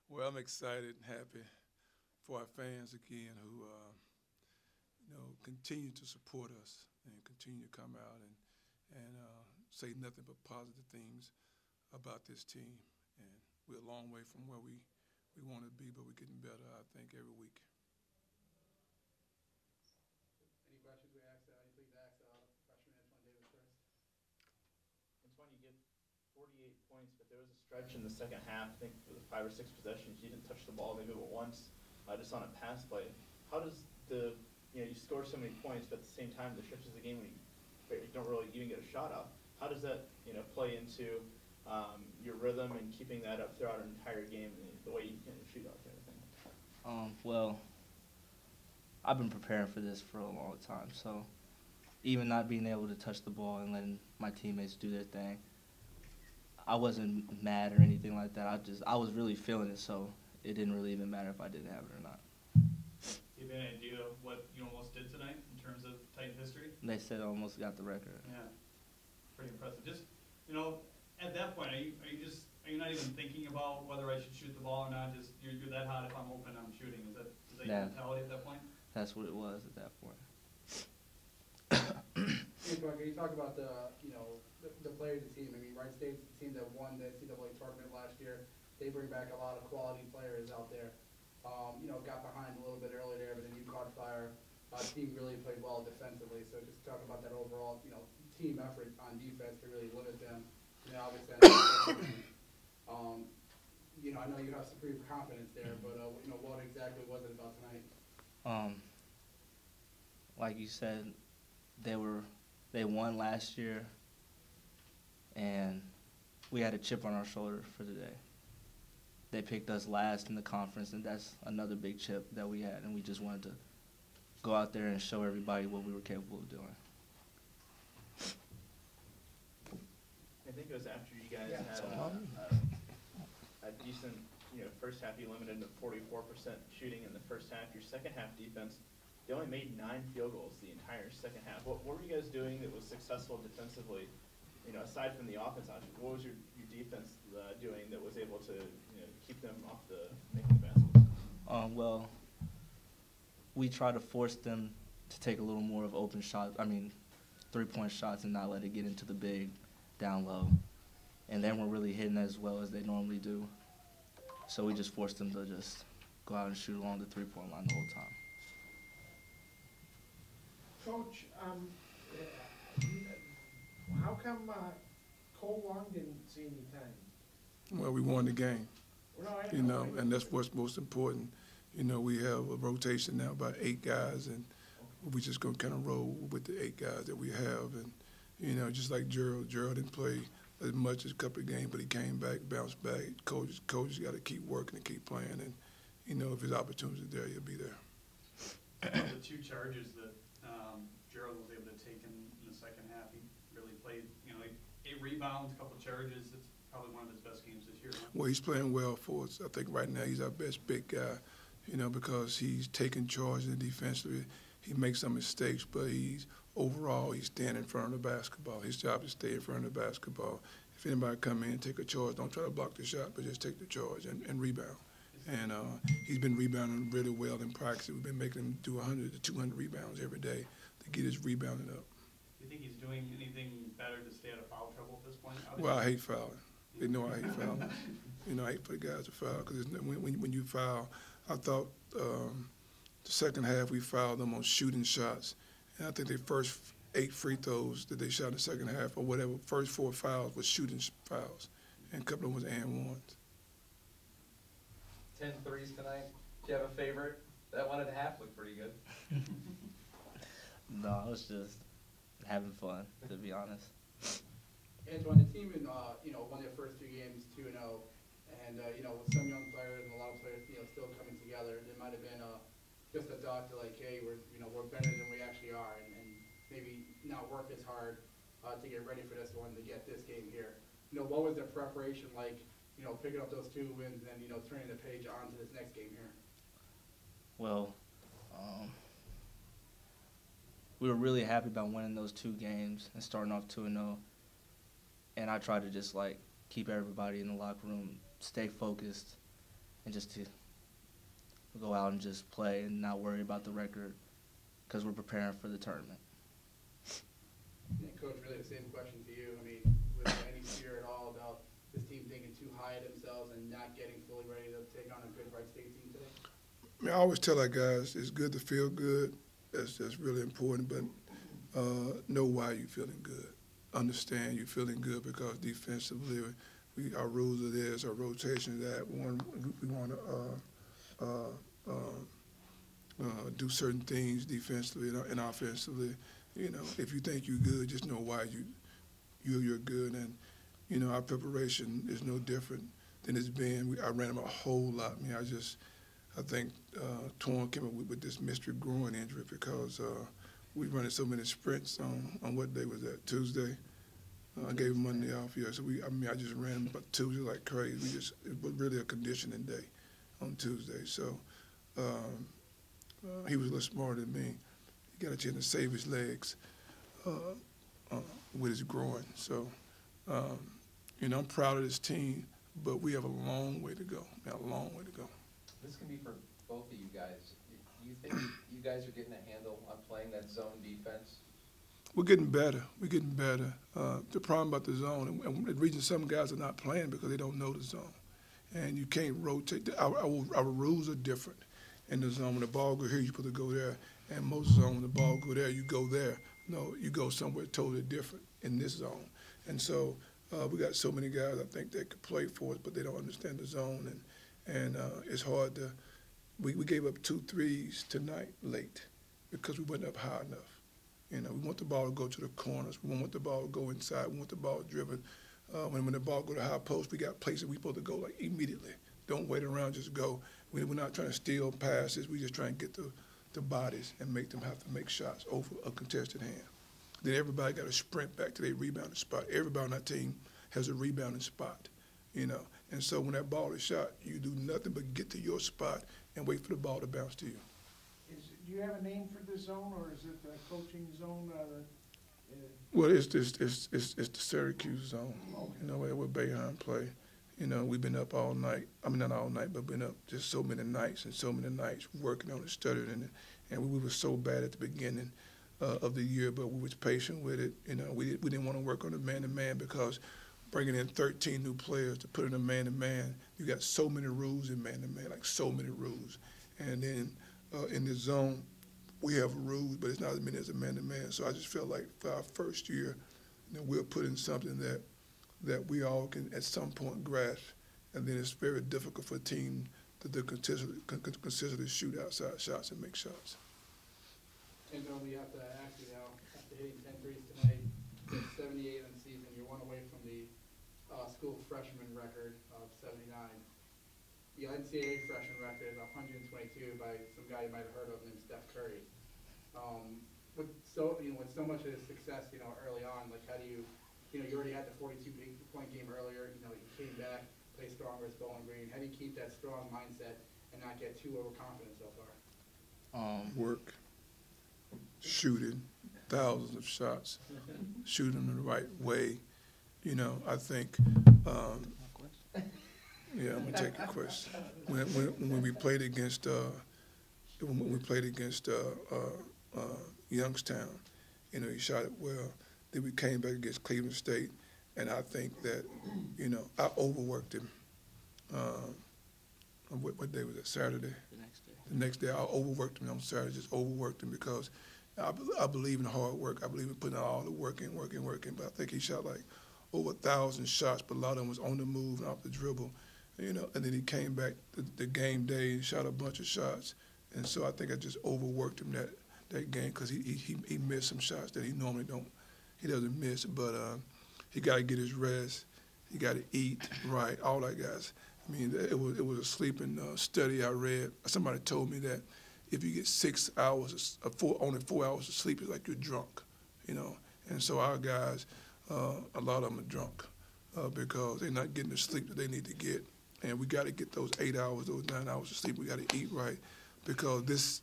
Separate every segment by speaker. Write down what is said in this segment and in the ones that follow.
Speaker 1: Well, I'm excited and happy for our fans again who, continue to support us and continue to come out and say nothing but positive things about this team. And we're a long way from where we want to be, but we're getting better, I think, every week.
Speaker 2: Any questions we asked? Please ask freshman Antoine Davis first.
Speaker 3: Antoine, you get 48 points, but there was a stretch in the second half, I think it was 5 or 6 possessions. You didn't touch the ball maybe but once, just on a pass play. How does you score so many points, but at the same time, the stretches of the game when you don't really even get a shot off, how does that, play into your rhythm and keeping that up throughout an entire game, and the way you can shoot out and everything?
Speaker 4: Well, I've been preparing for this for a long time, so even not being able to touch the ball and letting my teammates do their thing, I wasn't mad or anything like that. I was really feeling it, so it didn't really even matter if I didn't have it or not.
Speaker 5: Do you have any idea of what you almost did tonight in terms of Titan history?
Speaker 4: They said I almost got the record.
Speaker 5: Yeah, pretty impressive. Just, at that point, are you not even thinking about whether I should shoot the ball or not? Just you're that hot. If I'm open, I'm shooting. Is that your mentality at that point?
Speaker 4: That's what it was at that point.
Speaker 2: Antoine, can you talk about the players of the team? I mean, Wright State's the team that won the NCAA tournament last year. They bring back a lot of quality players out there. Got behind a little bit early there, but then you caught fire. Team really played well defensively. So just talk about that overall, team effort on defense to really limit them. Obviously, I know you have supreme confidence there, but what exactly was it about tonight?
Speaker 4: Like you said, they won last year, and we had a chip on our shoulder for the day. They picked us last in the conference, and that's another big chip that we had, and we just wanted to go out there and show everybody what we were capable of doing.
Speaker 3: I think it was after you guys had a decent, first half. You limited to 44% shooting in the first half. Your second half defense, you only made 9 field goals the entire second half. What were you guys doing that was successful defensively? Aside from the offense option, what was your defense doing that was able to keep them off making the baskets?
Speaker 4: Well, we try to force them to take a little more of open shots. I mean, 3-point shots and not let it get into the big down low. And then we're really hitting as well as they normally do. So we just forced them to just go out and shoot along the 3-point line the whole time.
Speaker 6: Coach, how come Cole Long didn't see any time?
Speaker 1: Well, we won the game,
Speaker 6: No,
Speaker 1: and that's what's most important. We have a rotation now, about 8 guys, and we're just going to kind of roll with the 8 guys that we have. And, just like Gerald didn't play as much as a couple of games, but he came back, bounced back. Coaches got to keep working and keep playing, and, if his opportunity is there, he'll be there.
Speaker 5: The 2 charges that Gerald was able to take in the second half, he really played, 8 rebounds, a couple of charges. It's probably one of his best games this year. Huh?
Speaker 1: Well, he's playing well for us. I think right now he's our best big guy, because he's taking charge in defensively. He makes some mistakes, but overall he's standing in front of the basketball. His job is to stay in front of the basketball. If anybody come in and take a charge, don't try to block the shot, but just take the charge and rebound. And he's been rebounding really well in practice. We've been making him do 100 to 200 rebounds every day to get his rebounding up.
Speaker 5: Do you think he's doing anything better to stay out of foul trouble at this point?
Speaker 1: Well, I hate fouling. They know I hate fouling. I hate for the guys to foul because when you foul, I thought the second half we fouled them on shooting shots. And I think their first 8 free throws that they shot in the second half or whatever, first 4 fouls was shooting fouls. And a couple of them was and ones.
Speaker 7: 10 threes tonight. Do you have a favorite? That one and a half looked pretty good.
Speaker 4: No, I was just having fun, to be honest.
Speaker 2: Antoine, the team won their first 2 games 2-0, and with some young players and a lot of players still coming together, there might have been just a thought to hey, we're better than we actually are, and maybe not work as hard to get ready for this one to get this game here. What was the preparation like? Picking up those 2 wins and then turning the page on to this next game here.
Speaker 4: Well, we were really happy about winning those 2 games and starting off 2-0. And I tried to just keep everybody in the locker room stay focused and just to go out and just play and not worry about the record because we're preparing for the tournament.
Speaker 2: Yeah, Coach, really the same question to you. I mean, was there any fear at all about this team thinking too high of themselves and not getting fully ready to take on a good Wright State team today?
Speaker 1: I mean, I always tell our guys it's good to feel good. That's really important, but know why you're feeling good. Understand you're feeling good because defensively, our rules are this, our rotation is that. We want to do certain things defensively and offensively. You know, if you think you're good, just know why you're good. And you know, our preparation is no different than it's been. I ran them a whole lot. I mean, I think Torn came up with this mystery groin injury because we running so many sprints on what day was that? Tuesday. I gave him Monday off. Yeah, so I just ran him about Tuesday like crazy. It was really a conditioning day on Tuesday. So he was a little smarter than me. He got a chance to save his legs with his groin. So you know, I'm proud of this team, but we have a long way to go. We have a long way to go.
Speaker 7: This can be for both of you guys. Do you think you guys are getting a handle on playing that zone defense?
Speaker 1: We're getting better. We're getting better. The problem about the zone, and the reason some guys are not playing because they don't know the zone. And you can't rotate. Our rules are different in the zone. When the ball go here, you're supposed to go there. And most zone, when the ball go there, you go there. No, you go somewhere totally different in this zone. And so we got so many guys I think that could play for us, but they don't understand the zone. And it's hard to we gave up 2 threes tonight late because we went up high enough. You know, we want the ball to go to the corners. We want the ball to go inside. We want the ball driven. When the ball go to high post, we got places we're supposed to go like immediately. Don't wait around, just go. We're not trying to steal passes. We just trying to get the bodies and make them have to make shots over a contested hand. Then everybody got to sprint back to their rebounding spot. Everybody on that team has a rebounding spot, you know. And so when that ball is shot, you do nothing but get to your spot and wait for the ball to bounce to you.
Speaker 6: Do you have a name for this zone, or is it the coaching zone?
Speaker 1: Well, it's the Syracuse zone, you know, where Boeheim play. You know, we've been up all night. I mean, not all night, but been up just so many nights working on it, studying it. And we were so bad at the beginning of the year, but we was patient with it. You know, we didn't want to work on the man-to-man because bringing in 13 new players to put in a man-to-man, you got so many rules in man-to-man, like so many rules. And then in the zone, we have rules, but it's not as many as a man-to-man. So I just felt like for our first year, you know, we'll put in something that we all can at some point grasp, and then it's very difficult for a team to consistently shoot outside shots and make shots.
Speaker 2: And then we have to ask you now, after hitting 10 threes tonight, 78 in the season, you're one away from the school freshman record of 79. The NCAA freshman record is 122 by some guy you might have heard of named Steph Curry. With so much of his success, you know, early on, like how do you already had the 42-point game earlier. You know, he came back, played strong versus Bowling Green. How do you keep that strong mindset and not get too overconfident so far?
Speaker 1: Work, shooting, thousands of shots, shooting them the right way. You know, I think. Yeah, I'm gonna take your question. When we played against Youngstown, you know, he shot it well. Then we came back against Cleveland State, and I think that, you know, I overworked him. What day was it? Saturday. The next day, I overworked him on Saturday. Just overworked him because I believe in hard work. I believe in putting all the work in. But I think he shot like over 1,000 shots, but a lot of them was on the move and off the dribble. You know, and then he came back the game day and shot a bunch of shots. And so I think I just overworked him that game because he missed some shots that he normally doesn't miss. But he got to get his rest. He got to eat right, all that, guys. I mean, it was a sleeping study I read. Somebody told me that if you get 6 hours, only 4 hours of sleep, it's like you're drunk, you know. And so our guys, a lot of them are drunk because they're not getting the sleep that they need to get. And we got to get those 8 hours, those 9 hours of sleep. We got to eat right because this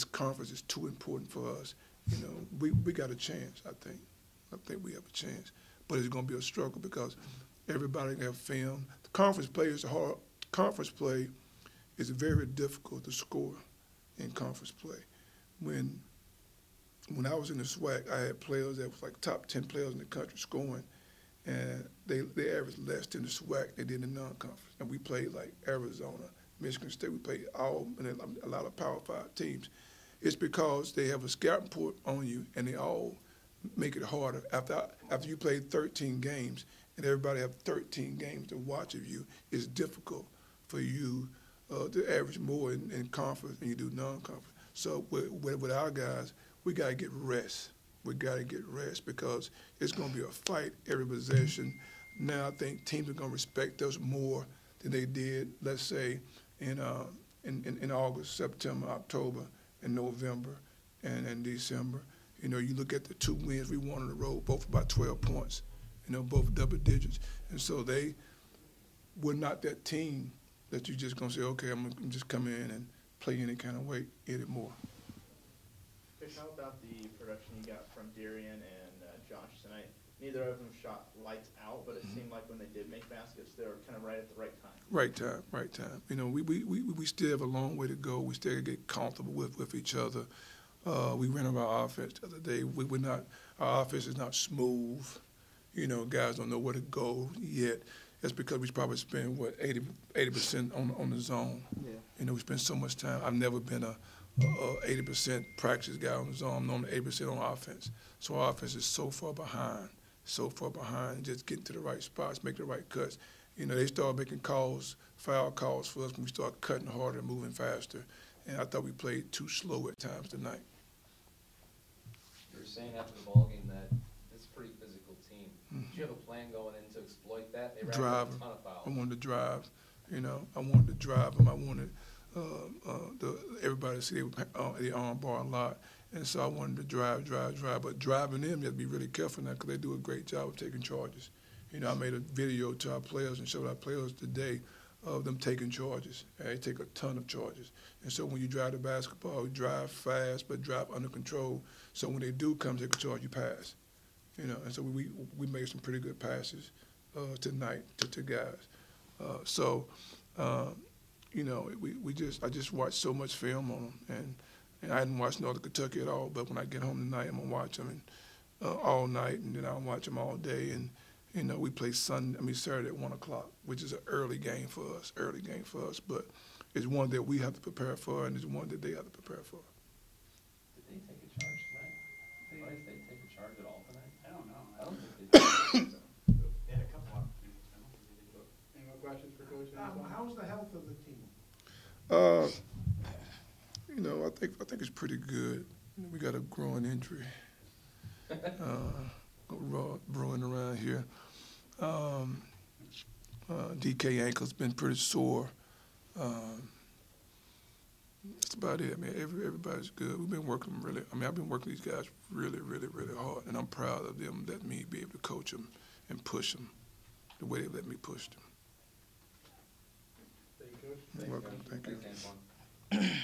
Speaker 1: conference is too important for us. You know, we got a chance, I think. I think we have a chance. But it's going to be a struggle because everybody can have film. The conference play is hard. Conference play is very difficult to score in conference play. When I was in the SWAC, I had players that was like top 10 players in the country scoring, and they averaged less than the SWAC they did in the non-conference. And we played like Arizona, Michigan State. We played a lot of Power 5 teams. It's because they have a scouting report on you, and they all make it harder. After you play 13 games, and everybody have 13 games to watch of you, it's difficult for you to average more in conference than you do non-conference. So with our guys, we got to get rest. We got to get rest because it's going to be a fight every possession. Now I think teams are going to respect us more than they did, let's say, in August, September, October, and November, and in December. You know, you look at the 2 wins we won on the road, both about 12 points, you know, both double digits. And so they were not that team that you're just going to say, okay, I'm going to just come in and play any kind of way anymore.
Speaker 3: Coach, how about the production you got from Darian and Josh tonight? Neither of them shot lights out, but it seemed like when they did make baskets, they were kind of right at the right time. Right time. You know, we still have a long way to go. We still get comfortable with each other. We ran over our offense the other day. Our offense is not smooth. You know, guys don't know where to go yet. That's because we probably spend, 80% on the zone. Yeah. You know, we spend so much time. I've never been a 80% practice guy on the zone. I'm normally 80% on offense. So our offense is so far behind, just getting to the right spots, making the right cuts. You know, they started making foul calls for us when we started cutting harder and moving faster. And I thought we played too slow at times tonight.
Speaker 7: You were saying after the ball game that it's a pretty physical team. Did you have a plan going in to exploit that? They ran a ton of fouls.
Speaker 1: I wanted to drive. You know, I wanted to drive them. I wanted everybody to see the arm bar a lot. And so I wanted to drive. But driving them, you have to be really careful now because they do a great job of taking charges. You know, I made a video to our players and showed our players today of them taking charges. They take a ton of charges. And so when you drive the basketball, you drive fast, but drive under control. So when they do come take a charge, you pass. You know, and so we made some pretty good passes tonight to guys. You know, I just watched so much film on them, and I hadn't watched Northern Kentucky at all. But when I get home tonight, I'm gonna watch them all night, and then I'll watch them all day. And you know, we play Saturday at 1 o'clock, which is an early game for us. But it's one that we have to prepare for, and it's one that they have to prepare for.
Speaker 7: Did they take a charge tonight? Did they take a charge at all tonight?
Speaker 5: I don't know.
Speaker 7: I don't think they did.
Speaker 5: They had a couple opportunities. I don't think they did.
Speaker 2: Any more questions for Coach?
Speaker 6: How's the health of the team?
Speaker 1: You know, I think it's pretty good. We got a growing injury brewing around here. DK ankle's been pretty sore. That's about it. I mean, everybody's good. We've been working I've been working these guys really hard, and I'm proud of them letting me be able to coach them and push them the way they let me push them.
Speaker 2: Thank you, Coach.
Speaker 1: You're welcome. Thank you.
Speaker 7: Thanks, Antoine.